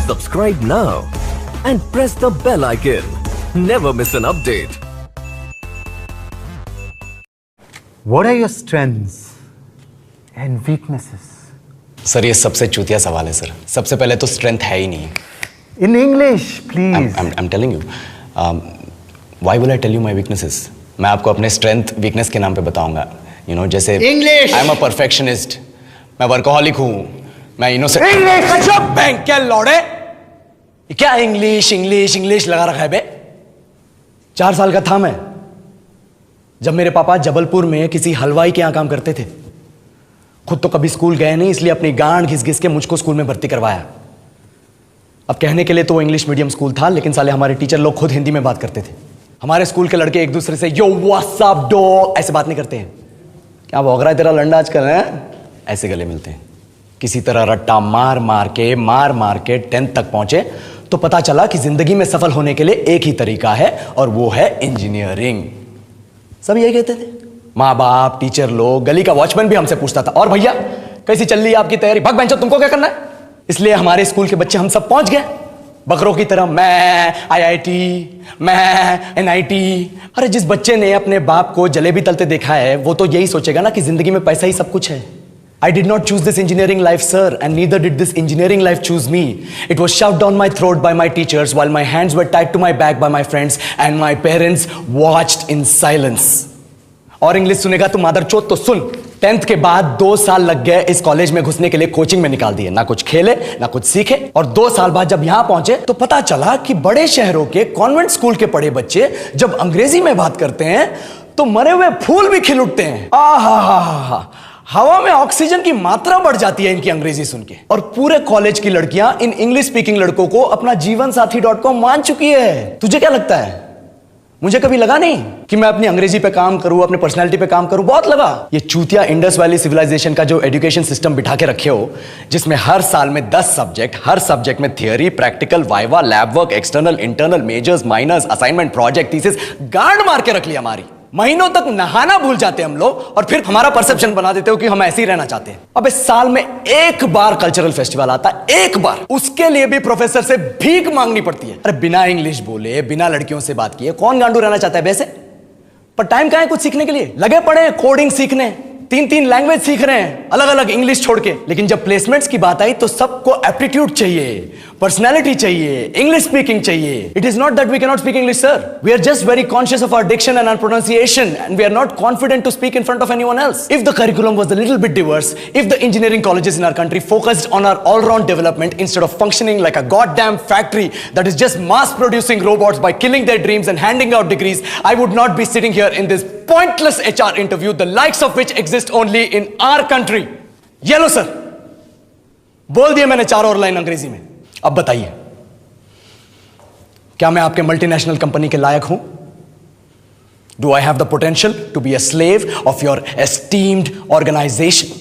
Subscribe now and press the bell icon. Never miss an update. What are your strengths and weaknesses? Sir ये सबसे चूतिया सवाल है sir. सबसे पहले तो स्ट्रेंथ है ही नहीं। In English, please. I'm telling you. Why will I tell you my weaknesses? मैं आपको अपने स्ट्रेंथ वीकनेस के नाम पे बताऊंगा। You know, जैसे English. I'm a perfectionist. मैं वर्कोहॉलिक हूँ। मैं इनोसेंट। English. बैंक क्या लौड़े? क्या इंग्लिश लगा रखा है बे? 4 साल का था मैं जब मेरे पापा जबलपुर में किसी हलवाई के यहाँ काम करते थे। खुद तो कभी स्कूल गए नहीं, इसलिए अपनी गांड घिस घिस के मुझको स्कूल में भर्ती करवाया। अब कहने के लिए तो वो इंग्लिश मीडियम स्कूल था, लेकिन साले हमारे टीचर लोग खुद हिंदी में बात करते थे। हमारे स्कूल के लड़के एक दूसरे से यो व्हाट्स अप डॉग ऐसे बात नहीं करते हैं। क्या भौंक रहा है तेरा लंडा आजकल है? ऐसे गले मिलते हैं। किसी तरह रट्टा मार मार के 10th तक पहुंचे तो पता चला कि जिंदगी में सफल होने के लिए एक ही तरीका है और वो है इंजीनियरिंग। सब यही कहते थे। माँ बाप, टीचर लोग, गली का वॉचमैन भी हमसे पूछता था, और भैया कैसी चल रही है आपकी तैयारी? भग बेंचो, तुमको क्या करना है? इसलिए हमारे स्कूल के बच्चे हम सब पहुंच गए बकरों की तरह। मैं IIT, मैं NIT। अरे जिस बच्चे ने अपने बाप को जलेबी तलते देखा है वो तो यही सोचेगा ना कि जिंदगी में पैसा ही सब कुछ है। I did not choose this engineering life, sir, and neither did this engineering life choose me. It was shoved down my throat by my teachers while my hands were tied to my back by my friends and my parents watched in silence. और English सुनेगा तो मादरचोद तो सुन। 10th के बाद 2 साल लग गए इस कॉलेज में घुसने के लिए, कोचिंग में निकाल दिए। ना कुछ खेले ना कुछ सीखे। और 2 साल बाद जब यहां पहुंचे तो पता चला कि बड़े शहरों के कॉन्वेंट स्कूल के पढ़े बच्चे जब अंग्रेजी में बात करते हैं तो मरे हुए फूल भी खिल उठते हैं। आहा, हवा में ऑक्सीजन की मात्रा बढ़ जाती है इनकी अंग्रेजी सुन के। और पूरे कॉलेज की लड़कियां इन इंग्लिश स्पीकिंग लड़कों को अपना जीवनसाथी.com मान चुकी है। तुझे क्या लगता है? मुझे कभी लगा नहीं कि मैं अपनी अंग्रेजी पे काम करूं, अपनी पर्सनालिटी पे काम करूं। बहुत लगा। ये चूतिया इंडस वैली सिविलाइजेशन का जो एजुकेशन सिस्टम बिठा के रखे हो, जिसमें हर साल में 10 सब्जेक्ट, हर सब्जेक्ट में theory, practical, viva, lab work, external, internal, majors, minors, assignment, project, thesis, गांड मार के रख लिया हमारी। महीनों तक नहाना भूल जाते हम लोग और फिर हमारा परसेप्शन बना देते हो कि हम ऐसे ही रहना चाहते हैं। अब इस साल में एक बार कल्चरल फेस्टिवल आता है, एक बार, उसके लिए भी प्रोफेसर से भीख मांगनी पड़ती है। अरे बिना इंग्लिश बोले, बिना लड़कियों से बात किए कौन गांडू रहना चाहता है वैसे? पर टाइम कहां है कुछ सीखने के लिए? लगे पड़े हैं कोडिंग सीखने, 3 लैंग्वेज सीख रहे हैं अलग अलग इंग्लिश छोड़ के। लेकिन जब प्लेसमेंट्स की बात आई तो सबको एप्टीट्यूड चाहिए, पर्सनैलिटी चाहिए, इंग्लिश स्पीकिंग चाहिए। It is not that we can not speak English, sir. We are just very conscious of our diction and our pronunciation and we are not confident to speak in front of anyone else. If the curriculum was a little bit diverse, if the engineering colleges in our country focused on our all round development instead of functioning like a goddamn factory that is just mass producing robots by killing their dreams and handing out degrees, I would not be sitting here in this pointless HR interview, the likes of which exist only in our country. ये लो sir, बोल दिया मैंने 4 और line अंग्रेजी में। अब बताइए, क्या मैं आपके मल्टीनेशनल कंपनी के लायक हूं? Do I have the potential to be a slave of your esteemed organization?